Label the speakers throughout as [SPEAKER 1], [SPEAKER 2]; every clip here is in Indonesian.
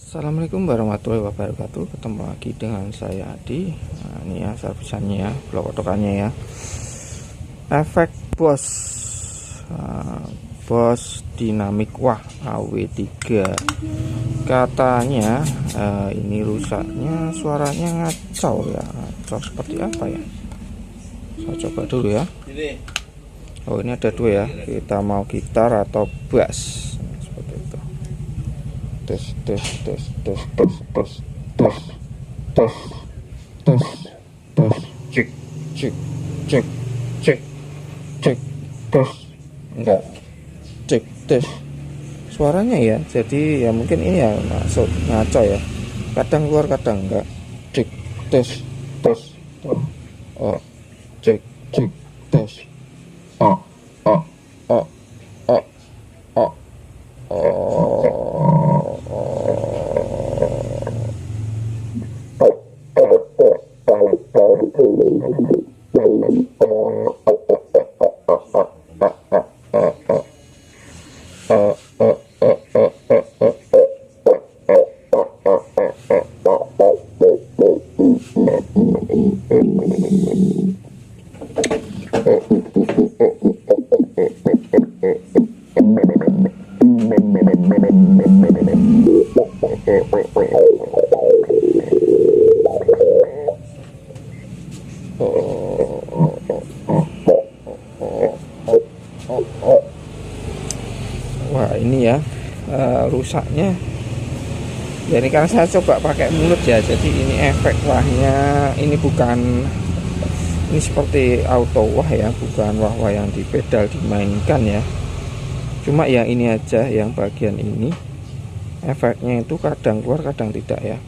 [SPEAKER 1] Assalamualaikum warahmatullahi wabarakatuh. Ketemu lagi dengan saya Adi. Nah, ini ya servisannya ya, blok kotokannya ya. Efek Boss Dynamic Wah AW3. Katanya ini rusaknya, suaranya ngacau ya. Ngacau seperti apa ya? Saya coba dulu ya. Oh, ini ada dua ya. Kita mau gitar atau bass. Tes cek enggak tes suaranya ya, jadi ya mungkin ini ya masuk ngaco ya, kadang keluar kadang enggak. Tes oh cek tes oh Wah, ini ya rusaknya. Jadi karena saya coba pakai mulut ya, jadi ini efek wahnya ini bukan, ini seperti auto wah ya, bukan wah yang di pedal dimainkan ya. Cuma ya ini aja yang bagian ini efeknya itu kadang keluar kadang tidak ya.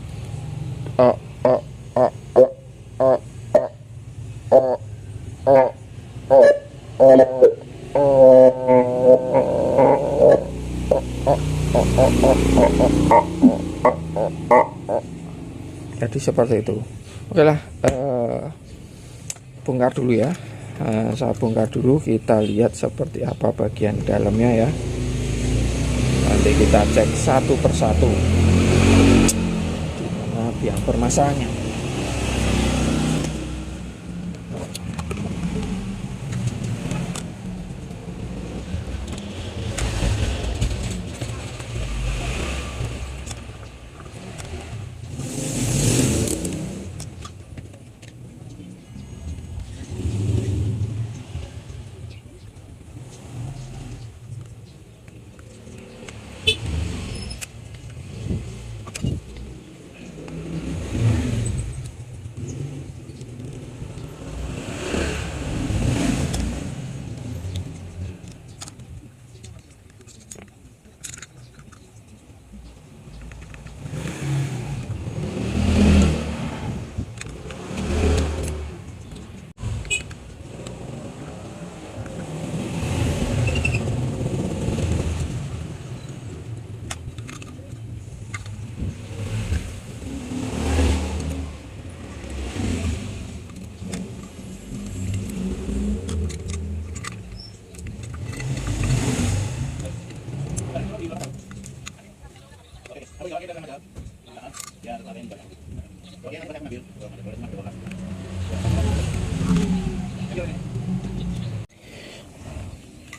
[SPEAKER 1] Jadi seperti itu. Oke lah, bongkar dulu ya. Saya bongkar dulu, kita lihat seperti apa bagian dalamnya ya. Nanti kita cek satu persatu dimana yang bermasalahnya.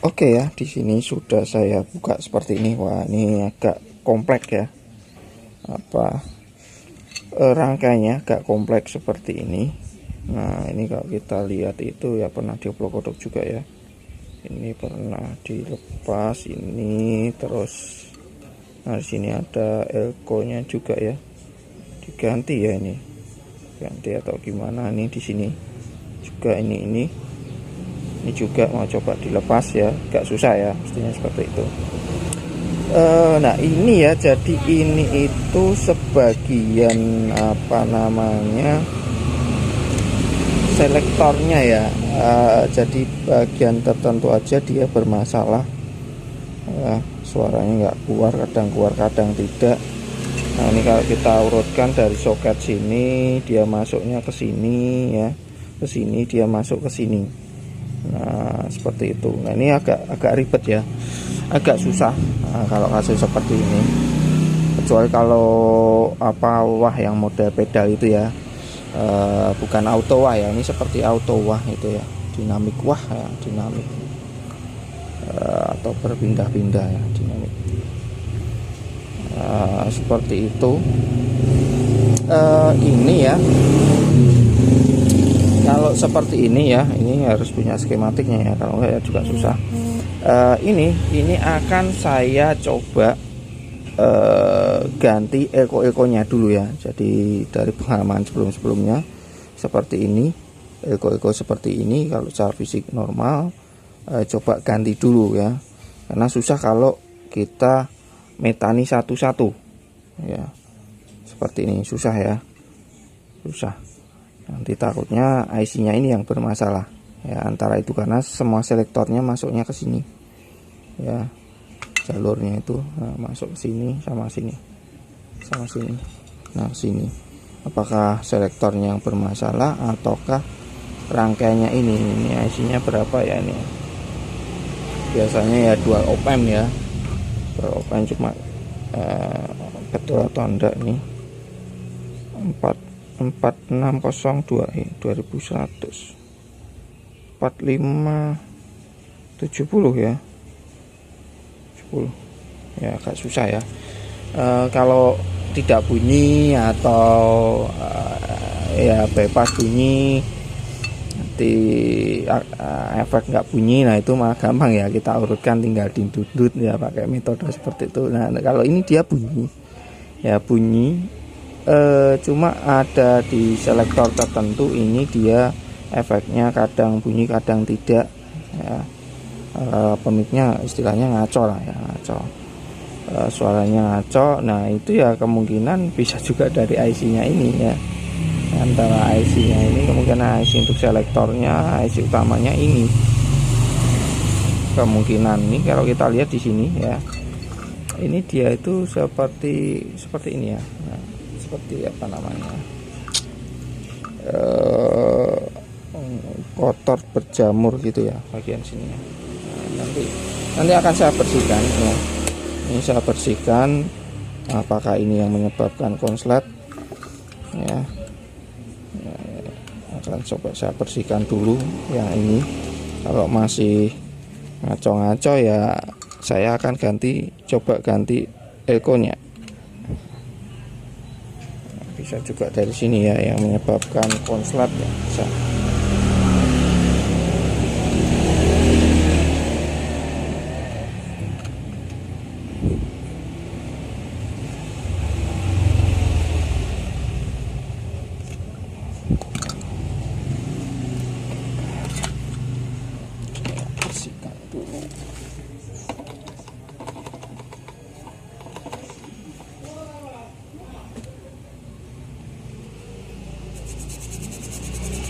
[SPEAKER 1] Oke ya, di sini sudah saya buka seperti ini. Wah, ini agak kompleks ya. Rangkainya agak kompleks seperti ini. Nah, ini kalau kita lihat itu ya pernah dioplok kodok juga ya. Ini pernah dilepas ini terus. Nah, di sini ada elko-nya juga ya. Diganti ya ini. Ganti atau gimana nih di sini. Juga ini juga mau coba dilepas ya, agak susah ya, mestinya seperti itu. Nah ini ya, jadi ini itu sebagian selektornya ya. Jadi bagian tertentu aja dia bermasalah, suaranya nggak keluar kadang tidak. Nah ini kalau kita urutkan dari soket sini dia masuknya ke sini ya, ke sini dia masuk ke sini. Nah seperti itu. Nah ini agak ribet ya, agak susah. Nah, kalau kasus seperti ini kecuali kalau apa wah yang model pedal itu ya, bukan auto wah ya, ini seperti auto wah itu ya, dinamik wah ya, dinamik atau berpindah-pindah ya, dinamik seperti itu. Ini ya, kalau seperti ini ya, ini harus punya skematiknya ya, kalau enggak ya juga susah. Ini akan saya coba ganti eko-ekonya dulu ya. Jadi dari pengalaman sebelum-sebelumnya seperti ini, eko-eko seperti ini kalau secara fisik normal, coba ganti dulu ya, karena susah kalau kita metani satu-satu ya, seperti ini susah ya, susah. Nanti takutnya IC-nya ini yang bermasalah ya, antara itu karena semua selektornya masuknya ke sini ya, jalurnya itu masuk ke sini sama sini sama sini. Nah sini, apakah selektornya yang bermasalah ataukah rangkaiannya ini IC-nya berapa ya, ini biasanya ya dual op amp ya, dual op amp, cuma betul atau enggak nih 4602 2100 4570 ya, 10 ya, agak susah ya. Kalau tidak bunyi atau ya bypass bunyi, nanti efek nggak bunyi, nah itu mah gampang ya, kita urutkan tinggal didudut ya pakai metode seperti itu. Nah kalau ini dia bunyi ya, bunyi cuma ada di selektor tertentu, ini dia efeknya kadang bunyi kadang tidak ya. Pemiknya istilahnya ngaco lah ya, ngaco, suaranya ngaco. Nah itu ya kemungkinan bisa juga dari IC-nya ini ya, antara IC-nya ini kemungkinan IC untuk selektornya, IC utamanya ini kemungkinan ini. Kalau kita lihat di sini ya, ini dia itu seperti ini ya. Nah, seperti apa namanya, kotor berjamur gitu ya bagian sini ya. Nah, nanti akan saya bersihkan ya. Ini saya bersihkan, apakah ini yang menyebabkan konslet ya. Akan coba saya bersihkan dulu yang ini. Kalau masih ngaco-ngaco ya saya akan coba ganti ekonya. Bisa juga dari sini ya yang menyebabkan konslet ya, bisa. Bersihkan dulu.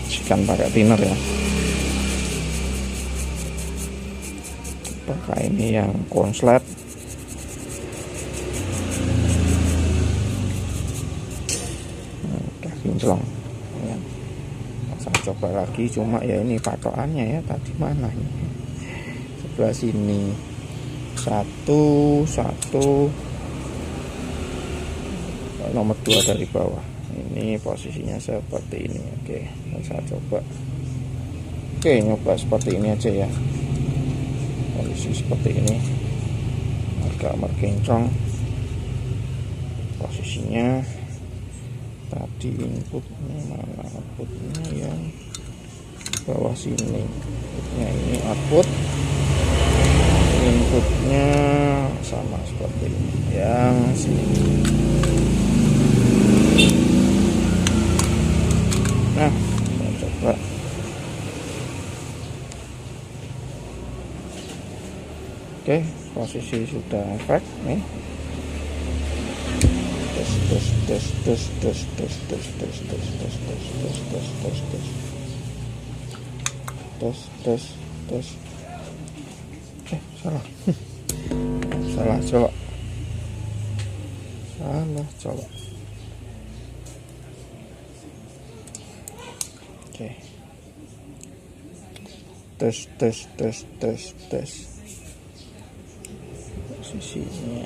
[SPEAKER 1] Bersihkan pakai thinner ya. Apakah ini yang konslet? Udah kinclong ya. Saya coba lagi, cuma ya ini patokannya ya, tadi mana ini, sebelah sini satu nomor 2 dari bawah, ini posisinya seperti ini. Oke, saya coba. Oke, nyoba seperti ini aja ya, posisi seperti ini, agak merkinclong posisinya. Tadi inputnya mana, outputnya yang bawah sini, outputnya ini output, inputnya sama seperti ini yang sini. Nah saya coba. Oke, posisi sudah efek nih. Tes. Salah. Salah colok. Oke. Tes. Posisinya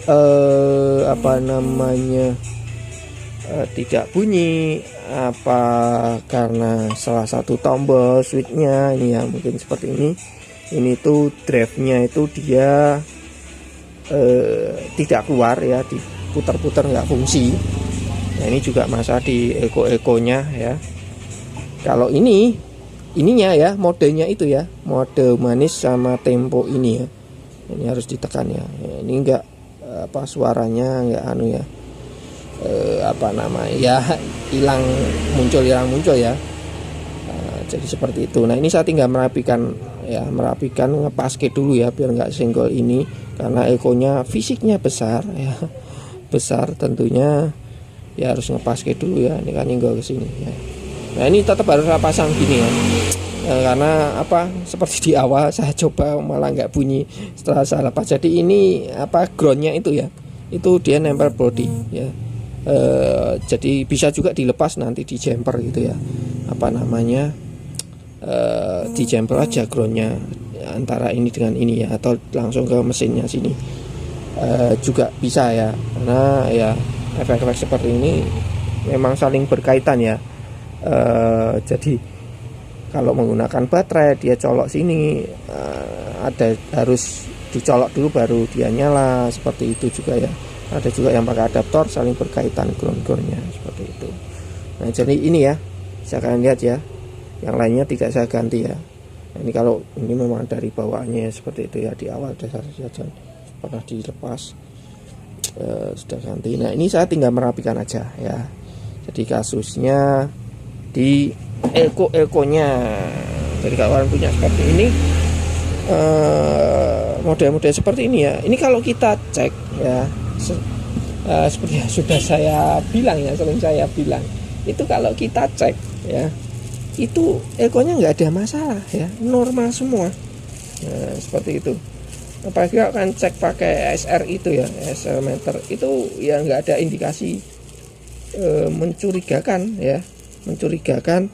[SPEAKER 1] apa namanya, tidak bunyi, apa karena salah satu tombol switchnya ini ya, mungkin seperti ini tuh drive-nya itu dia tidak keluar ya, diputar-putar nggak fungsi. Nah ini juga masalah di eko-ekonya ya. Kalau ininya ya, modenya itu ya, mode manis sama tempo ini ya, ini harus ditekan ya. Ini enggak apa, suaranya enggak anu ya, apa namanya ya, hilang muncul ya. Jadi seperti itu. Nah ini saya tinggal merapikan ya, ngepaske dulu ya biar nggak senggol ini, karena ekonya fisiknya besar ya, besar tentunya ya, harus ngepaske dulu ya. Ini kan nyenggol ke sini ya. Nah ini tetap harus saya pasang gini ya, karena apa, seperti di awal saya coba malah nggak bunyi setelah saya lepas. Jadi ini apa, groundnya itu ya, itu dia nempel body ya. Jadi bisa juga dilepas nanti di jumper gitu ya, apa namanya, di jumper aja groundnya antara ini dengan ini ya, atau langsung ke mesinnya sini juga bisa ya, karena ya efek-efek seperti ini memang saling berkaitan ya. Jadi kalau menggunakan baterai dia colok sini, ada harus dicolok dulu baru dia nyala, seperti itu juga ya. Ada juga yang pakai adaptor, saling berkaitan ground-groundnya seperti itu. Nah jadi ini ya, bisa kalian lihat ya, yang lainnya tidak saya ganti ya. Nah, ini kalau ini memang dari bawaannya seperti itu ya, di awal dasar saja pernah dilepas, sudah ganti. Nah ini saya tinggal merapikan aja ya. Jadi kasusnya di eko-ekonya. Jadi kalau kalian punya seperti ini, model-model seperti ini ya, ini kalau kita cek ya, seperti yang sudah saya bilang ya, sering saya bilang itu, kalau kita cek ya, itu ekonya nggak ada masalah ya, normal semua. Nah, seperti itu. Apalagi kalau kan cek pakai SR itu ya, SR meter itu ya, nggak ada indikasi mencurigakan ya, mencurigakan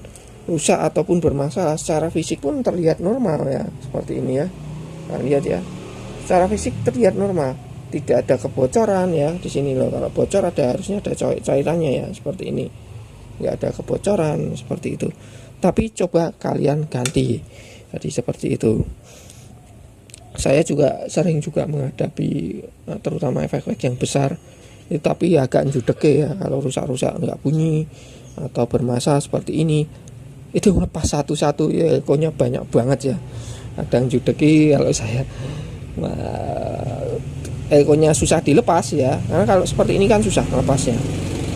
[SPEAKER 1] rusak ataupun bermasalah. Secara fisik pun terlihat normal ya, seperti ini ya. Nah, lihat ya, secara fisik terlihat normal, tidak ada kebocoran ya di sini loh. Kalau bocor harusnya ada cairannya ya, seperti ini, nggak ada kebocoran seperti itu. Tapi coba kalian ganti, jadi seperti itu. Saya juga sering juga menghadapi terutama efek-efek yang besar itu, tapi ya agak judeke ya, kalau rusak-rusak nggak bunyi atau bermasalah seperti ini, itu lepas satu-satu ya, ekonya banyak banget ya, kadang judeki. Kalau saya ekonya susah dilepas ya, karena kalau seperti ini kan susah melepasnya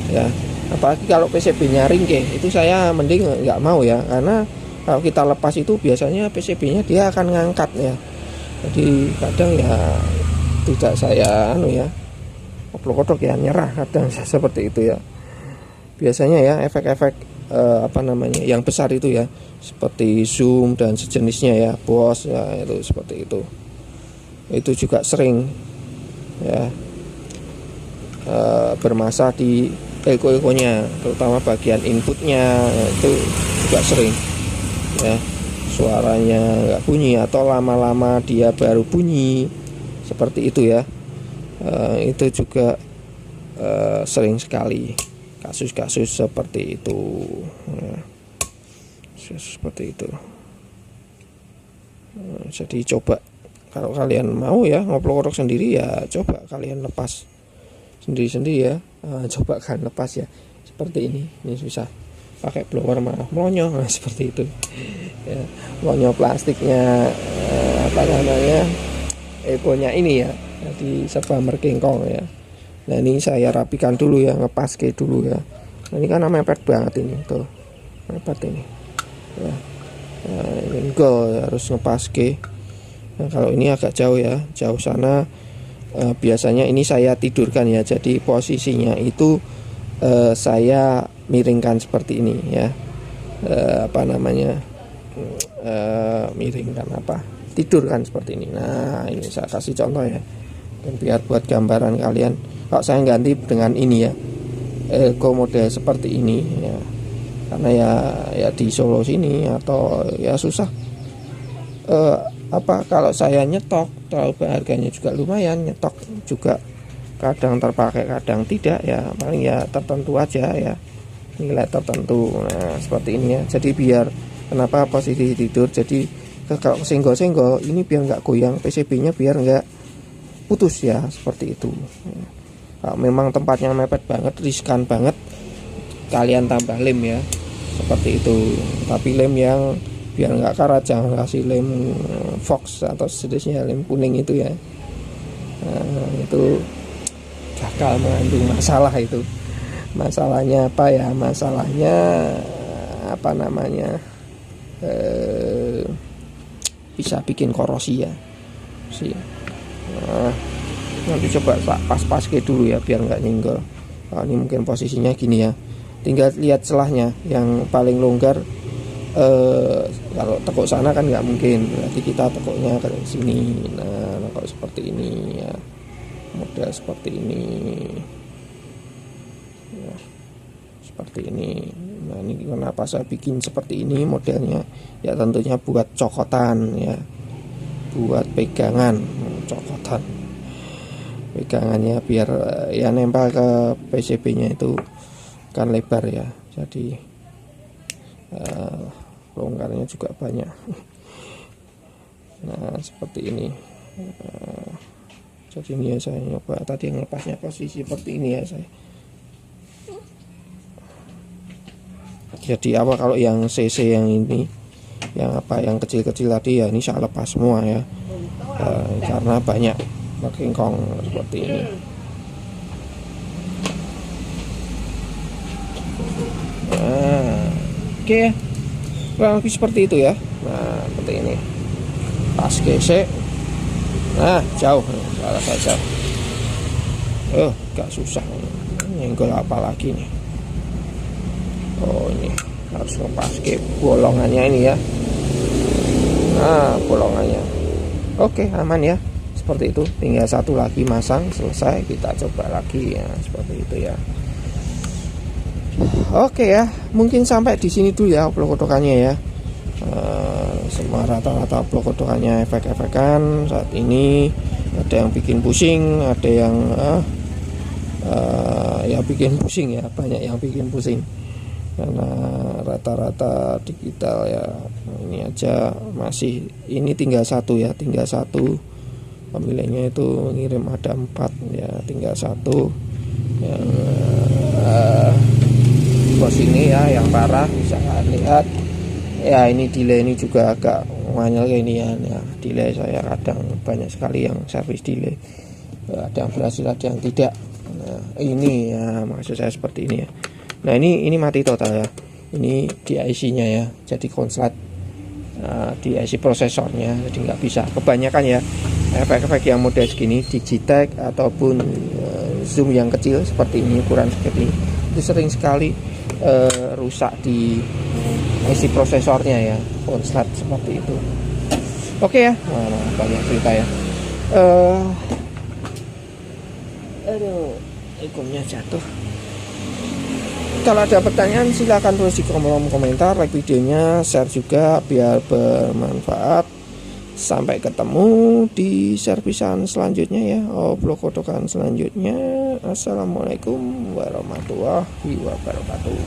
[SPEAKER 1] ya. Apalagi kalau PCB-nya ringkih, itu saya mending nggak mau ya, karena kalau kita lepas itu biasanya PCB-nya dia akan ngangkat ya. Jadi kadang ya tidak saya ya, oplok-oplok ya, nyerah kadang seperti itu ya. Biasanya ya efek-efek apa namanya yang besar itu ya, seperti zoom dan sejenisnya ya, bos ya, itu seperti itu juga sering ya bermasalah di eko-ekonya, terutama bagian inputnya ya, itu juga sering ya, suaranya nggak bunyi atau lama-lama dia baru bunyi seperti itu ya. Itu juga sering sekali kasus-kasus seperti itu ya. Seperti itu. Jadi coba kalau kalian mau ya ngoplok-ngoplok sendiri ya, coba kalian lepas sendiri-sendiri ya. Coba kalian lepas ya, seperti ini susah pakai blower malah melonyo, seperti itu ya, melonyo plastiknya, apa namanya, ekonya ini ya, jadi serba merkengkong ya. Nah ini saya rapikan dulu ya, ngepaske dulu ya. Nah, ini kan mepet banget ini tuh, mepet ini ya. Nah, ini enggak harus ngepaske. Nah, kalau ini agak jauh ya, jauh sana, biasanya ini saya tidurkan ya, jadi posisinya itu saya miringkan seperti ini ya, apa namanya, miringkan apa, tidurkan seperti ini. Nah ini saya kasih contoh ya, dan biar buat gambaran kalian. Kalau saya ganti dengan ini ya, model seperti ini ya, karena ya di Solo sini atau ya susah apa, kalau saya nyetok terlalu harganya juga lumayan, nyetok juga kadang terpakai kadang tidak ya, paling ya tertentu aja ya, nilai tertentu. Nah seperti ini ya, jadi biar kenapa posisi tidur, jadi kalau senggol-senggol ini biar nggak goyang PCB nya, biar nggak putus ya, seperti itu. Kalau memang tempatnya mepet banget, riskan banget, kalian tambah lem ya, seperti itu. Tapi lem yang biar nggak karat, jangan kasih lem Fox atau sejenisnya, lem kuning itu ya. Nah, itu bakal mengandung masalah itu. Masalahnya apa ya? Masalahnya apa namanya? Bisa bikin korosi ya. Nah, nanti coba pas ke dulu ya biar nggak nyenggol. Nah, ini mungkin posisinya gini ya. Tinggal lihat celahnya yang paling longgar. Kalau tekuk sana kan nggak mungkin, berarti kita tekuknya ke sini. Nah kalau seperti ini ya, model seperti ini ya, seperti ini. Nah ini kenapa saya bikin seperti ini modelnya ya, tentunya buat cokotan ya, buat pegangan, cokotan pegangannya biar ya nempel ke PCB nya itu kan lebar ya, jadi longgarnya juga banyak. Nah seperti ini. Jadi ini ya, saya nyoba tadi ngepasnya posisi seperti ini ya saya. Jadi apa, kalau yang CC yang ini, yang apa, yang kecil-kecil tadi ya, ini saya lepas semua ya, karena banyak berkingkong seperti ini. Nah, oke. Kurang lebih seperti itu ya. Nah seperti ini, pas gesek, nah jauh, salah saja. Gak susah, nyenggol apa lagi nih. Oh ini harus lepas ke bolongannya ini ya. Nah bolongannya oke, aman ya, seperti itu. Tinggal satu lagi masang, selesai, kita coba lagi ya, seperti itu ya. Oke ya, mungkin sampai di sini dulu ya upload kotokannya ya. Semua rata-rata upload kotokannya efek-efekan saat ini. Ada yang bikin pusing, ada yang ya bikin pusing ya, banyak yang bikin pusing karena rata-rata digital ya. Ini aja masih, ini tinggal satu ya, tinggal satu. Pemilihnya itu ngirim ada 4 ya, tinggal satu yang bos ini ya, yang parah bisa lihat ya. Ini delay ini juga agak nganyel kayak ini ya, delay saya kadang banyak sekali yang service delay, ada yang berhasil ada yang tidak. Nah ini ya, maksud saya seperti ini ya. Nah ini mati total ya, ini di IC nya ya, jadi konslet di IC prosesornya, jadi nggak bisa. Kebanyakan ya efek-efek yang model segini, Digitech ataupun zoom yang kecil seperti ini, ukuran seperti ini, itu sering sekali rusak di IC prosesornya ya, konslet seperti itu. Oke ya, banyak cerita ya. Aduh, ikonnya jatuh. Kalau ada pertanyaan silahkan tulis di kolom komentar, like videonya, share juga biar bermanfaat. Sampai ketemu di servisan selanjutnya ya, upload kotokan selanjutnya. Assalamualaikum warahmatullahi wabarakatuh.